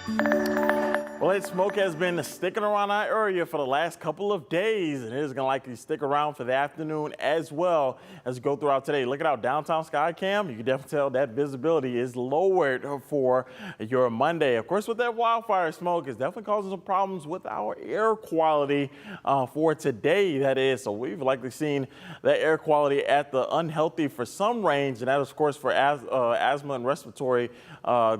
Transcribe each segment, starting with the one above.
Well, that smoke has been sticking around our area for the last couple of days, and it is going to likely stick around for the afternoon as well as we go throughout today. Look at our downtown sky cam. You can definitely tell that visibility is lowered for your Monday. Of course, with that wildfire smoke, it's definitely causing some problems with our air quality for today, that is. So we've likely seen that air quality at the unhealthy for some range, and that is, of course, for asthma and respiratory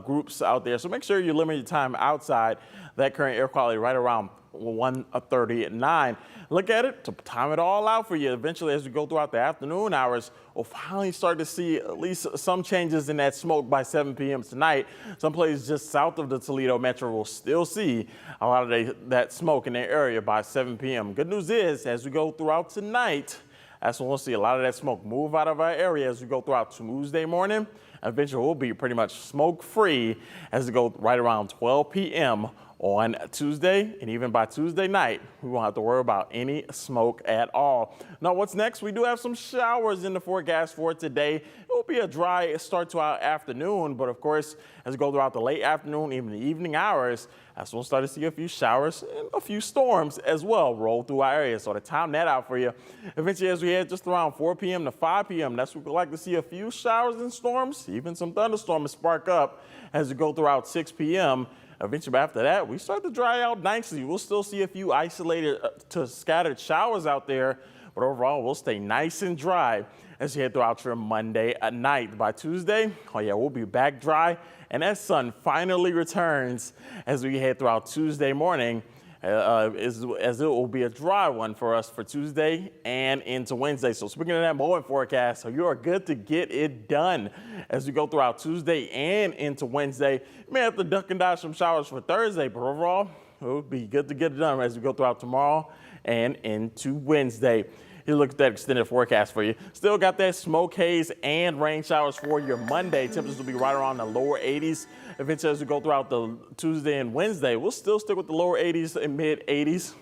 groups out there. So make sure you limit your time outside. That current air quality right around 139. Look at it to time it all out for you. Eventually, as we go throughout the afternoon hours, we'll finally start to see at least some changes in that smoke by 7 p.m. tonight. Some places just south of the Toledo metro will still see a lot of that smoke in their area by 7 p.m. Good news is, as we go throughout tonight, that's when we'll see a lot of that smoke move out of our area as we go throughout Tuesday morning. Eventually, we'll be pretty much smoke-free as we go right around 12 p.m. on Tuesday, and even by Tuesday night, we won't have to worry about any smoke at all. Now, what's next? We do have some showers in the forecast for today. It will be a dry start to our afternoon, but of course, as we go throughout the late afternoon, even the evening hours, that's when we'll start to see a few showers and a few storms as well roll through our area. So to time that out for you, eventually as we head just around 4 p.m. to 5 p.m., that's when we'd like to see a few showers and storms, even some thunderstorms spark up as we go throughout 6 p.m. Eventually, after that, we start to dry out nicely. We'll still see a few isolated to scattered showers out there, but overall, we'll stay nice and dry as you head throughout your Monday at night. By Tuesday, oh yeah, we'll be back dry, and that sun finally returns as we head throughout Tuesday morning. As it will be a dry one for us for Tuesday and into Wednesday. So speaking of that moment forecast, so you are good to get it done as we go throughout Tuesday and into Wednesday. You may have to duck and dodge some showers for Thursday, but overall, it will be good to get it done as we go throughout tomorrow and into Wednesday. You look at that extended forecast for you. Still got that smoke, haze, and rain showers for your Monday. Temperatures will be right around the lower 80s. Eventually, as we go throughout the Tuesday and Wednesday, we'll still stick with the lower 80s and mid 80s.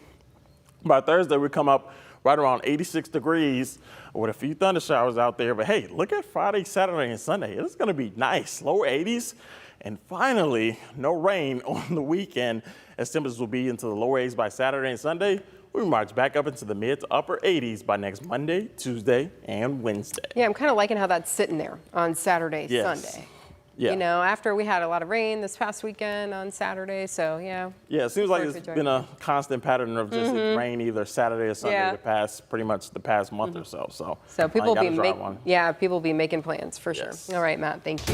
By Thursday, we come up right around 86 degrees with a few thunder showers out there. But hey, look at Friday, Saturday, and Sunday. It's going to be nice. Lower 80s. And finally, no rain on the weekend as temperatures will be into the lower 80s by Saturday and Sunday. We march back up into the mid to upper 80s by next Monday, Tuesday, and Wednesday. Yeah, I'm kind of liking how that's sitting there on Saturday, Yes. Sunday. Yeah. You know, after we had a lot of rain this past weekend on Saturday, so yeah. Yeah, it seems like it's been a constant pattern of just rain either Saturday or Sunday pretty much the past month or so. So So people you will gotta be people will be making plans for sure. Yes. All right, Matt, thank you.